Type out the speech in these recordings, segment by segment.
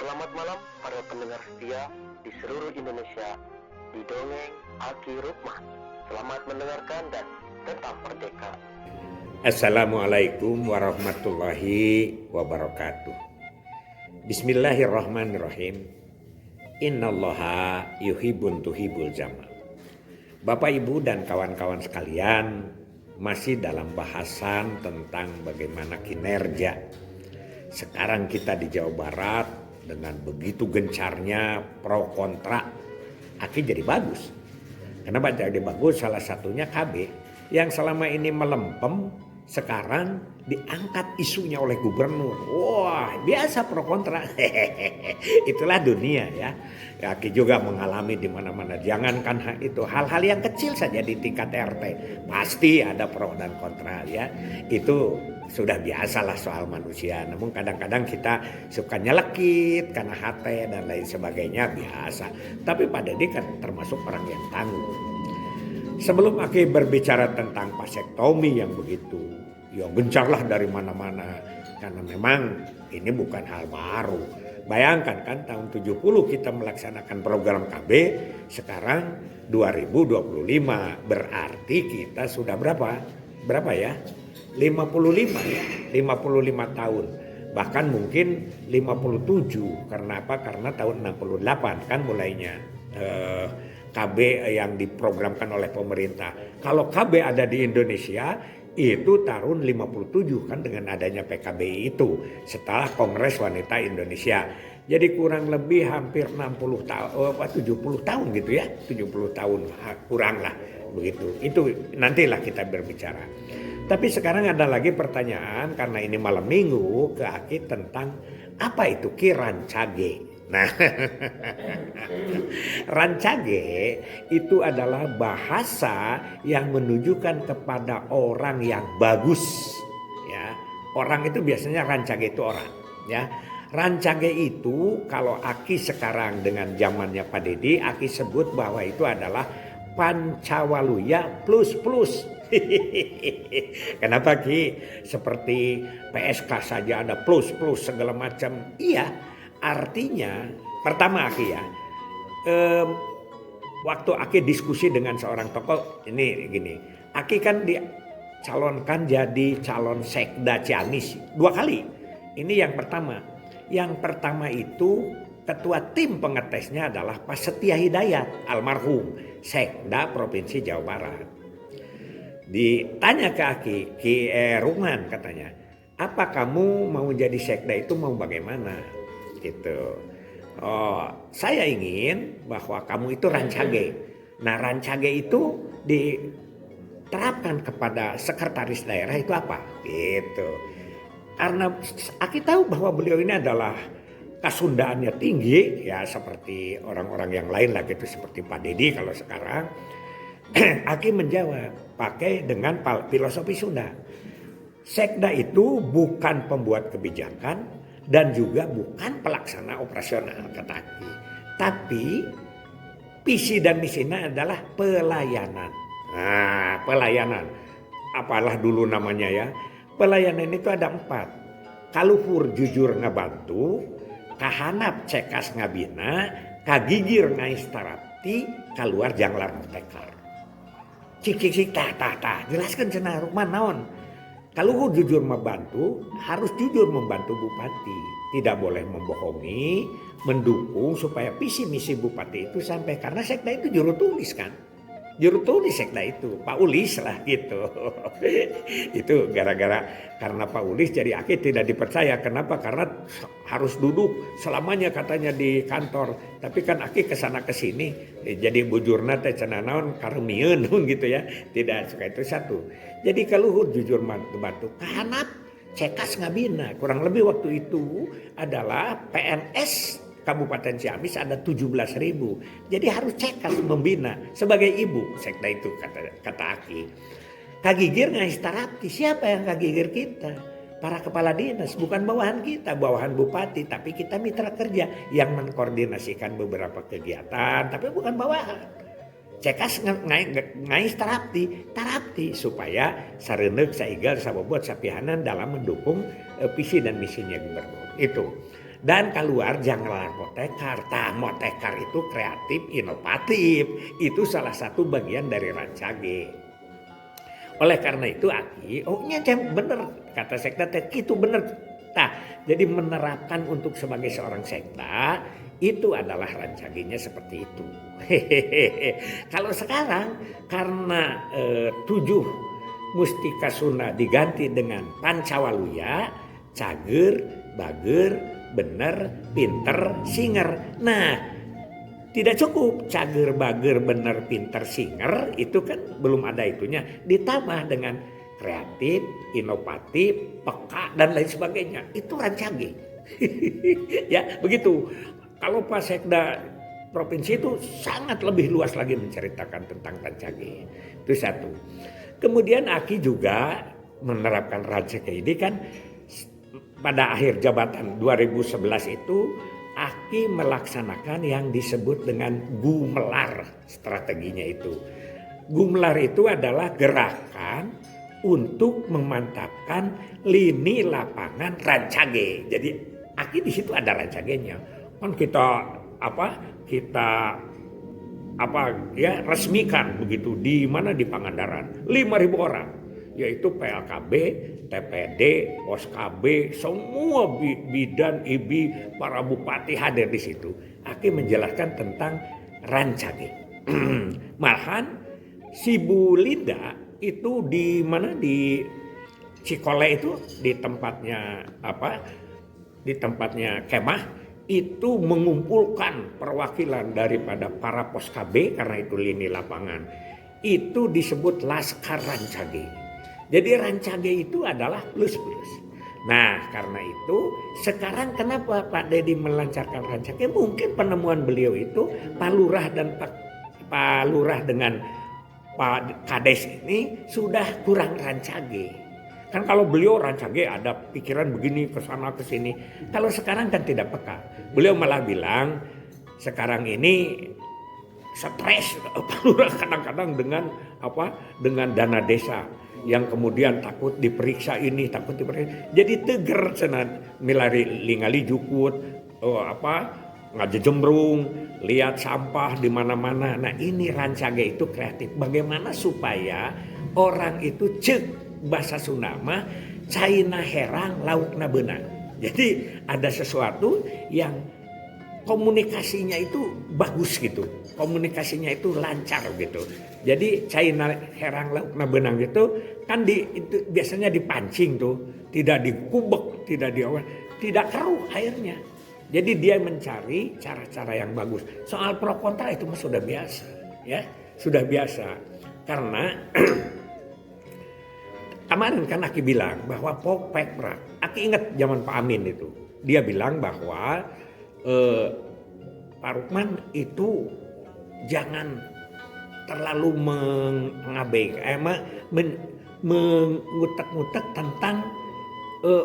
Selamat malam para pendengar setia di seluruh Indonesia di Dongeng Aki Rukman. Selamat mendengarkan dan tetap merdeka. Assalamualaikum warahmatullahi wabarakatuh. Bismillahirrahmanirrahim. Innallaha yuhibbun tuhibul jamal. Bapak Ibu dan kawan-kawan sekalian, masih dalam bahasan tentang bagaimana kinerja. Sekarang kita di Jawa Barat dengan begitu gencarnya pro kontra, Aki jadi bagus. Kenapa jadi bagus? Salah satunya KB yang selama ini melempem, sekarang diangkat isunya oleh gubernur. Wah, biasa pro kontra. Itulah dunia ya. Aki juga mengalami di mana-mana. Jangankan itu, hal-hal yang kecil saja di tingkat RT pasti ada pro dan kontra ya. Itu sudah biasalah soal manusia. Namun kadang-kadang kita suka nyelekit karena hati dan lain sebagainya, biasa. Tapi Pak Deddy kan termasuk orang yang tangguh. Sebelum Aki berbicara tentang vasektomi yang begitu, ya gencarlah dari mana-mana. Karena memang ini bukan hal baru. Bayangkan kan tahun 70 kita melaksanakan program KB, sekarang 2025. Berarti kita sudah berapa? Berapa ya? 55 ya, 55 tahun. Bahkan mungkin 57. Karena apa? Karena tahun 68 kan mulainya KB yang diprogramkan oleh pemerintah. Kalau KB ada di Indonesia itu tahun 57 kan dengan adanya PKBI itu setelah Kongres Wanita Indonesia. Jadi kurang lebih hampir 60 tahun, 70 tahun gitu ya. 70 tahun kurang lah begitu. Itu nantilah kita berbicara. Tapi sekarang ada lagi pertanyaan karena ini malam minggu ke Aki tentang apa itu Ki Rancage. Nah, Rancage itu adalah bahasa yang menunjukkan kepada orang yang bagus. Ya, orang itu biasanya Rancage itu orang. Ya, Rancage itu kalau Aki sekarang dengan zamannya Pak Deddy, Aki sebut bahwa itu adalah Pancawaluya plus. Kenapa Ki? Seperti PSK saja ada plus segala macam. Iya, artinya pertama Aki ya, waktu Aki diskusi dengan seorang tokoh ini gini, Aki kan dicalonkan jadi calon sekda Ciamis 2 kali. Ini yang pertama. Yang pertama itu ketua tim pengetesnya adalah Pak Setia Hidayat, almarhum sekda Provinsi Jawa Barat. Ditanya ke Aki, Ki Rukman katanya, apa kamu mau jadi sekda itu mau bagaimana? Gitu. Oh, saya ingin bahwa kamu itu Rancage. Nah, Rancage itu diterapkan kepada sekretaris daerah itu apa? Gitu. Karena Aki tahu bahwa beliau ini adalah kesundaannya tinggi ya seperti orang-orang yang lain lah gitu, seperti Pak Deddy kalau sekarang. Aki menjawab pakai dengan filosofi Sunda. Sekda itu bukan pembuat kebijakan dan juga bukan pelaksana operasional kata Aki. Tapi visi dan misinya adalah pelayanan. Nah, pelayanan. Apalah dulu namanya ya. Pelayanan itu ada 4. Kaluhur jujur ngabantu, kahanap cekas ngabina, kagigir ngais tarapti, kaluar janglar mutekar. Cik tah jelaskan cenah Rukman naon. Kalau jujur membantu, harus jujur membantu bupati. Tidak boleh membohongi, mendukung supaya visi misi bupati itu sampai. Karena sekda itu juru tulis kan. Juru tulis sekda itu, Pak Ulis lah gitu. Itu gara-gara karena Pak Ulis jadi Aki tidak dipercaya. Kenapa? Karena harus duduk selamanya katanya di kantor. Tapi kan Aki kesana kesini jadi bujurna teh cenah naon karemieun gitu ya. Tidak suka itu satu. Jadi kalau jujur bantu kahanap cekas ngabina. Kurang lebih waktu itu adalah PNS Kabupaten Ciamis ada 17.000. Jadi harus cekas membina sebagai ibu sekda itu kata Aki. Kagigir ngais tarapti, siapa yang kagigir kita? Para kepala dinas, bukan bawahan kita, bawahan bupati, tapi kita mitra kerja yang mengkoordinasikan beberapa kegiatan, tapi bukan bawahan. Cekas ngais tarapti supaya sareuneuh saigal sabobot sapihanan dalam mendukung visi dan misinya gubernur. Itu. Dan keluar jangan motekar. Motekar itu kreatif, inovatif. Itu salah satu bagian dari Rancage. Oleh karena itu Aki, bener kata sekda itu bener. Nah, jadi menerapkan untuk sebagai seorang sekda itu adalah Rancagenya seperti itu. Kalau sekarang karena 7 Mustika Sunda diganti dengan Pancawaluya, cager, bager, bener, pinter, singer. Nah, tidak cukup cager, bager, bener, pinter, singer itu kan belum ada itunya. Ditambah dengan kreatif, inovatif, peka dan lain sebagainya. Itu Rancage. Ya, begitu. Kalau Pak Sekda provinsi itu sangat lebih luas lagi menceritakan tentang Rancage. Itu satu. Kemudian Aki juga menerapkan Rancage ini kan pada akhir jabatan 2011 itu Aki melaksanakan yang disebut dengan Gumelar strateginya itu. Gumelar itu adalah gerakan untuk memantapkan lini lapangan Rancage. Jadi Aki di situ ada Rancagenya. Kan kita resmikan begitu di mana di Pangandaran 5.000 orang, yaitu PLKB, TPD, Poskab, semua bidan, IBI, para bupati hadir di situ. Aki menjelaskan tentang Rancage. Malahan si Bu Linda itu di mana di Cikole itu di tempatnya kemah itu mengumpulkan perwakilan daripada para Poskab karena itu lini lapangan. Itu disebut Laskar Rancage. Jadi Rancage itu adalah plus-plus. Nah, karena itu sekarang kenapa Pak Dedi melancarkan Rancage? Mungkin penemuan beliau itu Pak Lurah dengan Pak Kades ini sudah kurang Rancage. Kan kalau beliau Rancage ada pikiran begini ke sana ke sini. Kalau sekarang kan tidak peka. Beliau malah bilang sekarang ini stres Pak Lurah kadang-kadang dengan dana desa yang kemudian takut diperiksa ini, takut diperiksa. Jadi teger senan milari lingali jukut ngajejembrung, lihat sampah di mana-mana. Nah, ini Rancage itu kreatif. Bagaimana supaya orang itu cek bahasa Sunda mah caina herang laukna beunang. Jadi ada sesuatu yang komunikasinya itu bagus gitu. Komunikasinya itu lancar gitu. Jadi caina herang laukna beunang gitu kan itu biasanya dipancing tuh, tidak dikubek, tidak keruh airnya. Jadi dia mencari cara-cara yang bagus. Soal pro kontra itu mah sudah biasa, ya. Sudah biasa. Karena kemarin kan Aki bilang bahwa Pekpra, Aki ingat zaman Pak Amin itu. Dia bilang bahwa Pak Rukman itu jangan terlalu mengabaikan, mengutek-ngutek tentang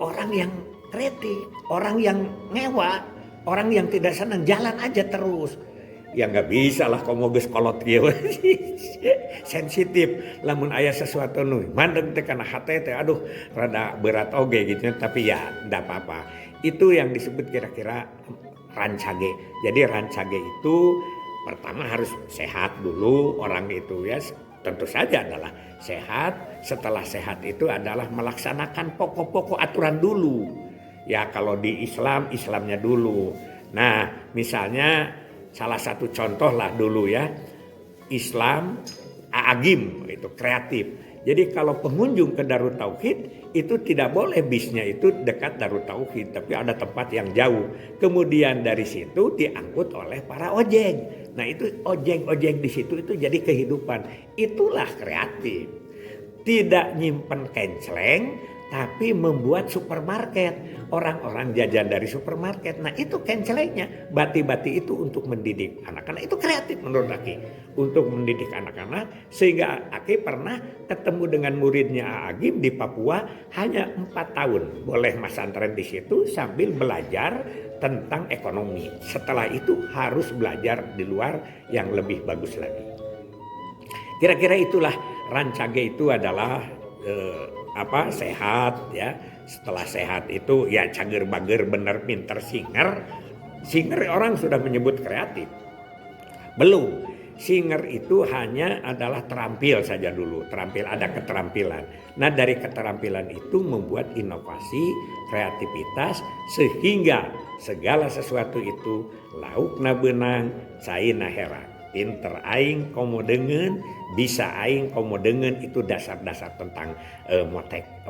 orang yang kreatif, orang yang ngewa, orang yang tidak senang, jalan aja terus. Ya nggak bisa lah komo geus kolot kieu. Sensitif lamun aya sesuatu nu mandeg teh kana hate teh aduh rada berat oge gitu, tapi ya enggak apa-apa. Itu yang disebut kira-kira Rancage. Jadi Rancage itu pertama harus sehat dulu orang itu ya. Tentu saja adalah sehat. Setelah sehat itu adalah melaksanakan pokok-pokok aturan dulu. Ya kalau di Islam, Islamnya dulu. Nah misalnya salah satu contoh lah dulu ya. Islam, Agim itu kreatif. Jadi kalau pengunjung ke Darut Tauhid itu tidak boleh bisnya itu dekat Darut Tauhid. Tapi ada tempat yang jauh. Kemudian dari situ diangkut oleh para ojek. Nah itu ojek-ojek di situ itu jadi kehidupan. Itulah kreatif. Tidak nyimpen kenceleng, tapi membuat supermarket. Orang-orang jajan dari supermarket. Nah itu kencelengnya. Bati-bati itu untuk mendidik anak-anak. Itu kreatif menurut Aki. Untuk mendidik anak-anak. Sehingga Aki pernah ketemu dengan muridnya Agim di Papua. Hanya 4 tahun. Boleh masantren di situ sambil belajar tentang ekonomi. Setelah itu harus belajar di luar yang lebih bagus lagi. Kira-kira itulah Rancage itu adalah sehat ya. Setelah sehat itu ya cager bager bener pinter singer orang sudah menyebut kreatif. Belum. Singer itu hanya adalah terampil saja dulu, ada keterampilan. Nah dari keterampilan itu membuat inovasi, kreativitas sehingga segala sesuatu itu laukna benang, caina heran. Pinter aing komo dengan, bisa aing komo dengan, itu dasar-dasar tentang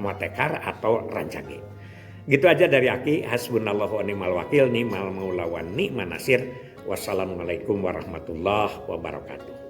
motekar atau rancage. Gitu aja dari Aki. Hasbunallahu wa ni'mal wakil, ni'mal maula wa ni'man nasir. Wassalamualaikum warahmatullahi wabarakatuh.